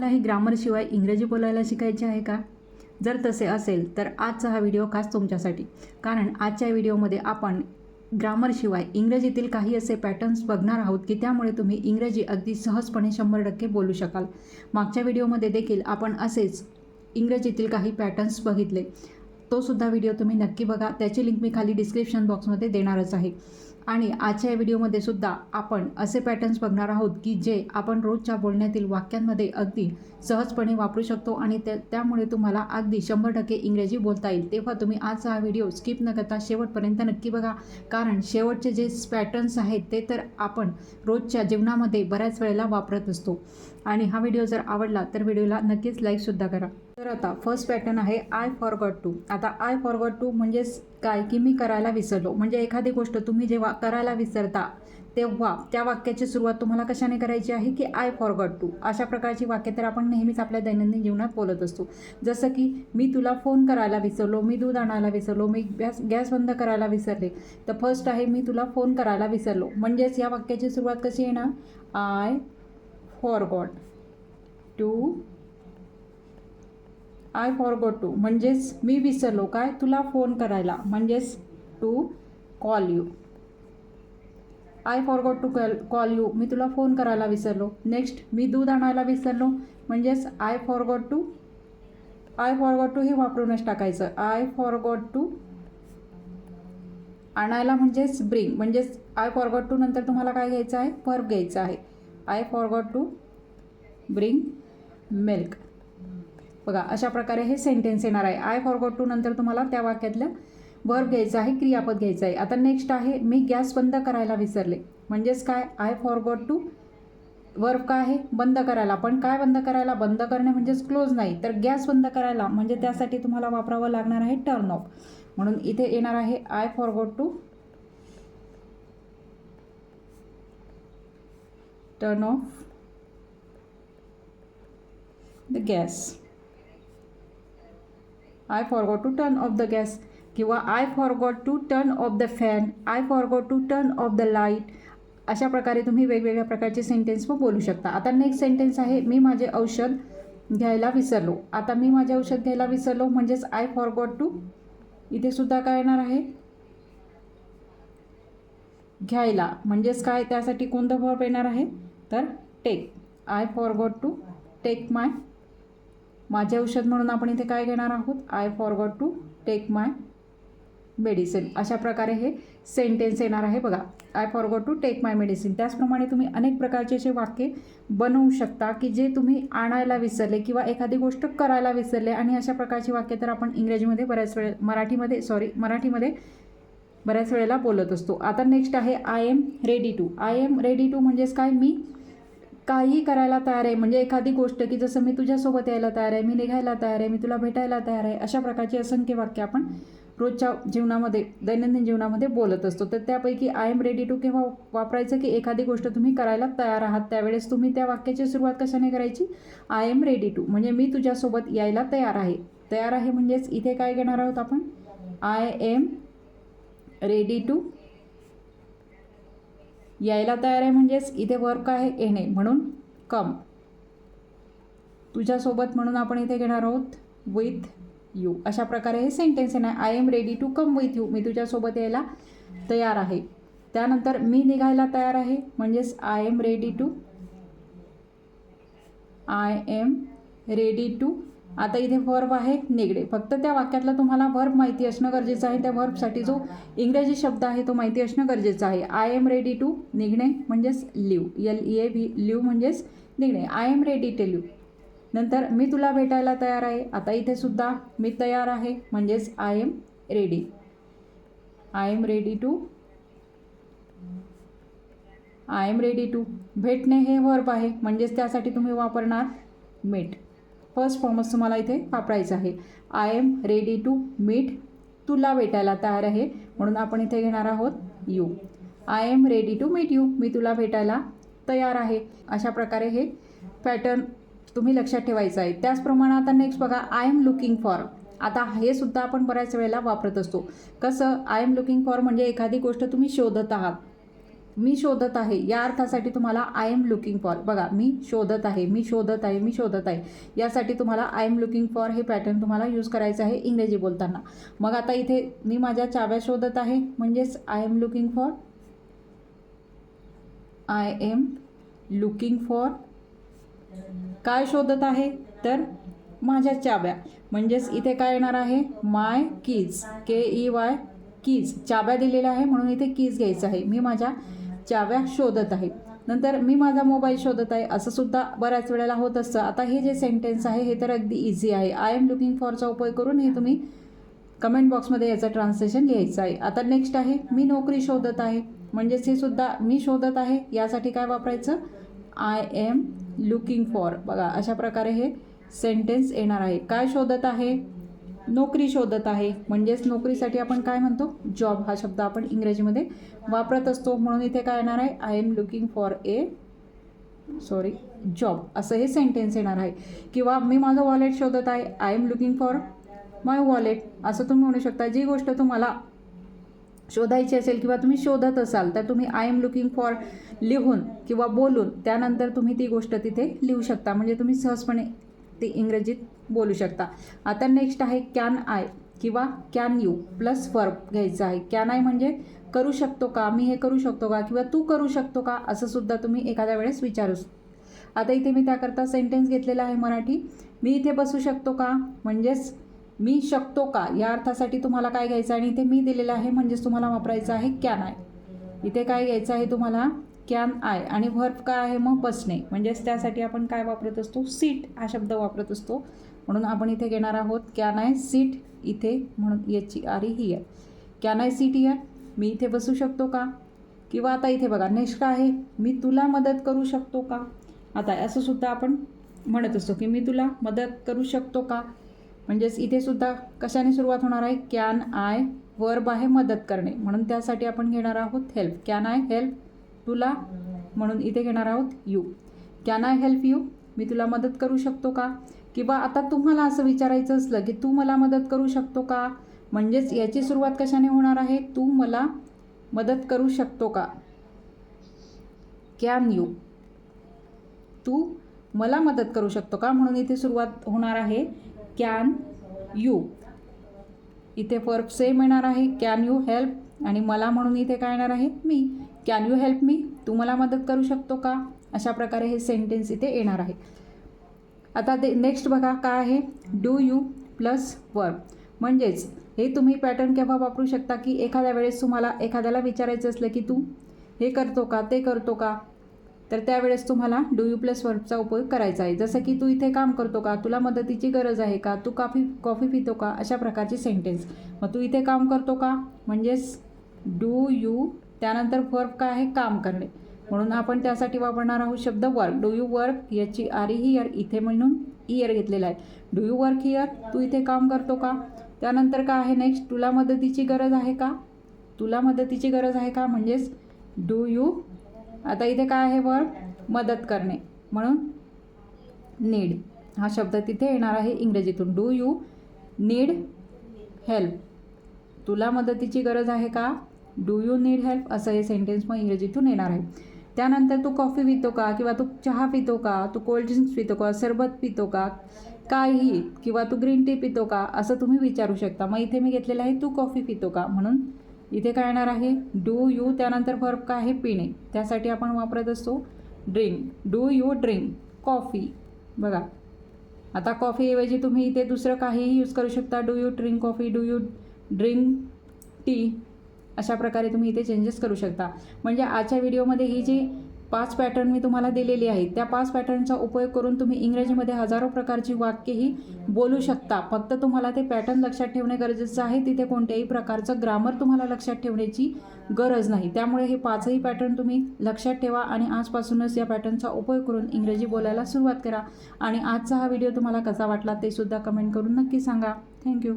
तुम्हालाही ग्रामरशिवाय इंग्रजी बोलायला शिकायचे आहे का? जर तसे असेल तर आजचा हा व्हिडिओ खास तुमच्यासाठी. कारण आजच्या व्हिडिओमध्ये आपण ग्रामरशिवाय इंग्रजीतील काही असे पॅटर्न्स बघणार आहोत की त्यामुळे तुम्ही इंग्रजी अगदी सहजपणे 100% बोलू शकाल. मागच्या व्हिडिओमध्ये देखील आपण असेच इंग्रजीतील काही पॅटर्न्स बघितले. तो सुद्धा व्हिडिओ तुम्ही नक्की बघा. त्याची लिंक मी खाली डिस्क्रिप्शन बॉक्समध्ये देणारच आहे. आणि आजच्या या व्हिडिओमध्ये सुद्धा आपण असे पॅटर्न्स बघणार आहोत की जे आपण रोजच्या बोलण्यातील वाक्यांमध्ये अगदी सहजपणे वापरू शकतो आणि त्यामुळे तुम्हाला अगदी 100% इंग्रजी बोलता येईल. तेव्हा तुम्ही आजचा हा व्हिडिओ स्किप न करता शेवटपर्यंत नक्की बघा. कारण शेवटचे जे पॅटर्न्स आहेत ते तर आपण रोजच्या जीवनामध्ये बऱ्याच वेळेला वापरत असतो. आणि हा व्हिडिओ जर आवडला तर व्हिडिओला नक्कीच लाईकसुद्धा करा. तर आता फर्स्ट पॅटर्न आहे आय फॉरगॉट टू. आता आय फॉरगॉट टू म्हणजेच काय की मी करायला विसरलो. म्हणजे एखादी गोष्ट तुम्ही जेव्हा करायला विसरता तेव्हा त्या वाक्याची सुरुवात तुम्हाला कशाने करायची आहे की आय फॉरगॉट टू. अशा प्रकारची वाक्य तर आपण नेहमीच आपल्या दैनंदिन जीवनात बोलत असतो. जसं की मी तुला फोन करायला विसरलो, मी दूध आणायला विसरलो, मी गॅस बंद करायला विसरले. तर फर्स्ट आहे मी तुला फोन करायला विसरलो. म्हणजेच या वाक्याची सुरुवात कशी येणार? I forgot to. I forgot to म्हणजेच मी विसरलो काय तुला फोन करायला, म्हणजेच to call you. I forgot to call you, मी तुला फोन करायला विसरलो. नेक्स्ट मी दूध आणायला विसरलो, म्हणजेच आय फॉरगॉट टू हे वापरूनच टाकायचं. आय फॉरगॉट टू आणायला म्हणजेच ब्रिंग. म्हणजेच आय फॉरगॉट टू नंतर तुम्हाला काय घ्यायचं आहे? वर्ब घ्यायचं आहे. I forgot to bring milk. बघा अशा प्रकारे हे सेंटेन्स येणार आहे. आय फॉरगॉट टू नंतर तुम्हाला त्या वाक्यातलं वर्ब घ्यायचं आहे, क्रियापद घ्यायचं आहे. आता नेक्स्ट आहे मी गॅस बंद करायला विसरले. म्हणजेच काय? आय फॉरगॉट टू वर्ब काय आहे? बंद करायला. पण काय बंद करायला? बंद करणे म्हणजेच क्लोज नाही, तर गॅस बंद करायला म्हणजे त्यासाठी तुम्हाला वापरावं लागणार आहे टर्न ऑफ. म्हणून इथे येणार आहे I forgot to turn off the gas. I forgot to turn off the gas किंवा I forgot to turn off the fan, I forgot to turn off the light. अशा प्रकारे तुम्ही वेगवेगळ्या प्रकारचे सेंटेन्स पण बोलू शकता. आता नेक्स्ट सेंटेन्स आहे मी माझे औषध घ्यायला विसरलो. आता मी माझे औषध घ्यायला विसरलो म्हणजेच आय फॉरगॉट टू. इथे सुद्धा काय येणार आहे? घ्यायला. म्हणजेच काय? त्यासाठी कोणतं वर्ब येणार आहे? तर take. I forgot to take माझे औषध म्हणून आपण इथे काय घेणार आहोत? I forgot to take my medicine. अशा प्रकारे हे सेंटेन्स येणार आहे. बघा I forgot to take my medicine. त्याचप्रमाणे तुम्ही अनेक प्रकारचे असे वाक्य बनवू शकता की जे तुम्ही आणायला विसरले किंवा एखादी गोष्ट करायला विसरले. आणि अशा प्रकारची वाक्य तर आपण इंग्रजीमध्ये मराठीमध्ये बऱ्याच वेळेला बोलत असतो. आता नेक्स्ट आहे I am ready to. I am ready to म्हणजेच काय? मी काही करायला तयार आहे. म्हणजे एखादी गोष्ट की जसं मी तुझ्यासोबत यायला तयार आहे, मी निघायला तयार आहे, मी तुला भेटायला तयार आहे. अशा प्रकारची असंख्य वाक्य आपण रोजच्या जीवनामध्ये दैनंदिन जीवनामध्ये बोलत असतो. तर त्यापैकी आय एम रेडी टू केव्हा वापरायचं की एखादी गोष्ट तुम्ही करायला तयार आहात त्यावेळेस तुम्ही त्या वाक्याची सुरुवात कशाने करायची? I am ready to. म्हणजे मी तुझ्यासोबत यायला तयार आहे. तयार आहे म्हणजेच इथे काय घेणार आहोत आपण? I am ready to. यायला तयार आहे म्हणजेच इथे वर्ब काय आहे? येणे, म्हणून कम. तुझ्यासोबत म्हणून आपण इथे घेणार आहोत विथ यू. अशा प्रकारे हे सेंटेन्स येणार. I am ready to come with you. मी तुझ्यासोबत यायला तयार आहे. त्यानंतर मी निघायला तयार आहे म्हणजेच आय एम रेडी टू. आता इथे वर्ब आहे निगडे. फक्त त्या वाक्यातला तुम्हाला वर्ब माहिती असणं गरजेचं आहे. त्या वर्बसाठी जो इंग्रजी शब्द आहे तो माहिती असणं गरजेचं आहे. आय एम रेडी टू निघणे म्हणजेच लिव्ह. LEAV लिव्ह म्हणजेच निघणे. I am ready to leave. नंतर मी तुला भेटायला तयार आहे. आता इथे सुद्धा मी तयार आहे म्हणजेच I am ready. I am ready to. भेटणे हे वर्ब आहे म्हणजेच त्यासाठी तुम्ही वापरणार मीट. फर्स्ट फॉर्मच तुम्हाला इथे वापरायचं आहे. I am ready to meet. तुला भेटायला तयार आहे म्हणून आपण इथे घेणार आहोत you. I am ready to meet you. मी तुला भेटायला तयार आहे. अशा प्रकारे हे पॅटर्न तुम्ही लक्षात ठेवायचं आहे. त्याचप्रमाणे आता नेक्स्ट बघा आय एम लुकिंग फॉर. आता हे सुद्धा आपण बऱ्याच वेळेला वापरत असतो. कसं? आय एम लुकिंग फॉर म्हणजे एखादी गोष्ट तुम्ही शोधत आहात. मी शोधत आहे या अर्थासाठी तुम्हाला आय एम लुकिंग फॉर, बघा मी शोधत आहे, मी शोधत आहे, मी शोधत आहे, यासाठी तुम्हाला आय एम लुकिंग फॉर हे पॅटर्न तुम्हाला यूज करायचं आहे इंग्रजी बोलताना. मग आता इथे मी माझ्या चाव्या शोधत आहे म्हणजेच I am looking for, I am looking for काय शोधत आहे तर माझ्या चाव्या, म्हणजेच इथे काय येणार आहे माय कीज, KEY कीज, चाव्या दिलेल्या आहे म्हणून इथे कीज घ्यायचं आहे. मी माझ्या चाव्या शोधत आहे. नंतर मी माझा मोबाईल शोधत आहे, असं सुद्धा बऱ्याच वेळेला होत असतं. आता हे जे सेंटेन्स आहे हे तर अगदी इझी आहे. आय एम लुकिंग फॉरचा उपयोग करून हे तुम्ही कमेंट बॉक्समध्ये याचं ट्रान्सलेशन लिहायचं आहे. आता नेक्स्ट आहे मी नोकरी शोधत आहे, म्हणजेच हे सुद्धा मी शोधत आहे यासाठी काय वापरायचं आय एम लुकिंग फॉर. बघा अशा प्रकारे हे सेंटेन्स येणार आहे. काय शोधत आहे नोकरी शोधत आहे, म्हणजेच नोकरीसाठी आपण काय म्हणतो जॉब हा शब्द आपण इंग्रजीमध्ये वापरत असतो. म्हणून इथे काय येणार आहे I am looking for job असं हे सेंटेन्स येणार आहे. किंवा मी माझं वॉलेट शोधत आहे, I am looking for my wallet असं तुम्ही म्हणू शकता. जी गोष्ट तुम्हाला शोधायची असेल किंवा तुम्ही शोधत असाल तर तुम्ही आय एम लुकिंग फॉर लिहून किंवा बोलून त्यानंतर तुम्ही ती गोष्ट तिथे लिहू शकता, म्हणजे तुम्ही सहजपणे ती इंग्रजीत बोलू शकता. आता नेक्स्ट आहे कॅन आय किंवा कॅन यू प्लस वर्ब घ्यायचं आहे. कॅन आय म्हणजे करू शकतो का, मी हे करू शकतो का, किंवा तू करू शकतो का असं सुद्धा तुम्ही एखाद्या वेळेस विचारू. आता इथे मी त्याकरता सेंटेन्स घेतलेला आहे मराठी. मी इथे बसू शकतो का, म्हणजेच मी शकतो का या अर्थासाठी तुम्हाला काय घ्यायचं आहे आणि इथे मी दिलेलं आहे म्हणजेच तुम्हाला वापरायचं आहे कॅन आय. इथे काय घ्यायचं आहे तुम्हाला कॅन आय आणि वर्ब काय आहे मग बसणे, म्हणजेच त्यासाठी आपण काय वापरत असतो सीट हा शब्द वापरत असतो. म्हणून आपण इथे घेणार आहोत कॅन आय सीट इथे, म्हणून याची आरी here, can I sit here, मी इथे बसू शकतो का. किंवा आता इथे बघा नेक्स्ट काय आहे मी तुला मदत करू शकतो का. आता असं सुद्धा आपण म्हणत असतो की मी तुला मदत करू शकतो का, म्हणजेच इथे सुद्धा कशाने सुरुवात होणार आहे कॅन आय, वर्ब आहे मदत करणे म्हणून त्यासाठी आपण घेणार आहोत हेल्प. कॅन आय हेल्प तुला, म्हणून इथे घेणार आहोत you. Can I help you, मी तुला मदत करू शकतो का. किंवा आता तुम्हाला असं विचारायचं असलं की तू मला मदत करू शकतो का, म्हणजेच याची सुरुवात कशाने होणार आहे तू मला मदत करू शकतो का. कॅन यू, तू मला मदत करू शकतो का, म्हणून इथे सुरुवात होणार आहे कॅन यू. इथे वर्ब सेम येणार आहे कॅन यू हेल्प आणि मला म्हणून इथे काय येणार आहे मी. कॅन यू हेल्प मी, तू मला मदत करू शकतो का. अशा प्रकारे हे सेंटेन्स इथे येणार आहे. आता ते नेक्स्ट बघा काय आहे डू यू प्लस वर्ब, म्हणजेच हे तुम्ही पॅटर्न केव्हा वापरू शकता की एखाद्या वेळेस तुम्हाला एखाद्याला विचारायचं असलं की तू हे करतो का ते करतो का, तर त्यावेळेस तुम्हाला डू यू प्लस वर्बचा उपयोग करायचा आहे. जसं की तू इथे काम करतो का, तुला मदतीची गरज आहे का, तू कॉफी पितो का, अशा प्रकारचे सेंटेन्स. मग तू इथे काम करतो का म्हणजेच डू यू, त्यानंतर वर्ब काय आहे काम करणे, म्हणून आपण त्यासाठी वापरणार आहोत शब्द वर्क. डू यू वर्क, याची आरी हियर, इथे म्हणून इयर घेतलेला आहे. डू यू वर्क हियर, तू इथे काम करतो का. त्यानंतर काय आहे नेक्स्ट तुला मदतीची गरज आहे का, तुला मदतीची गरज आहे का म्हणजेच डू यू. आता इथे काय आहे वर्ब मदत करणे म्हणून नीड हा शब्द तिथे येणार आहे इंग्रजीतून. डू यू नीड हेल्प, तुला मदतीची गरज आहे का, डू यू नीड हेल्प असं हे सेंटेन्स मग इंग्रजीतून येणार आहे. त्यानंतर तू कॉफी पितो का, किंवा तू चहा पितो का, तू कोल्ड ड्रिंक्स पितो का, सरबत पितो का, काही, किंवा तू ग्रीन टी पितो का असं तुम्ही विचारू शकता. मग इथे मी घेतलेलं आहे तू कॉफी पितो का, म्हणून इथे काय येणार आहे डू यू, त्यानंतर वर्ब काय आहे पिणे, त्यासाठी आपण वापरत असतो drink. Do you drink coffee. बघा आता कॉफीऐवजी तुम्ही इथे दुसरं काहीही यूज करू शकता. Do you drink coffee, do you drink tea, अशा प्रकारे तुम्ही इथे चेंजेस करू शकता. म्हणजे आजच्या व्हिडिओमध्ये ही जी 5 पॅटर्न मी तुम्हाला दिलेली आहेत त्या 5 पॅटर्नचा उपयोग करून तुम्ही इंग्रजीमध्ये हजारो प्रकारची वाक्येही बोलू शकता. फक्त तुम्हाला ते पॅटर्न लक्षात ठेवणे गरजेचं आहे. तिथे कोणत्याही प्रकारचं ग्रामर तुम्हाला लक्षात ठेवण्याची गरज नाही. त्यामुळे हे 5ही पॅटर्न तुम्ही लक्षात ठेवा आणि आजपासूनच या पॅटर्नचा उपयोग करून इंग्रजी बोलायला सुरुवात करा. आणि आजचा हा व्हिडिओ तुम्हाला कसा वाटला ते सुद्धा कमेंट करून नक्की सांगा. थँक्यू.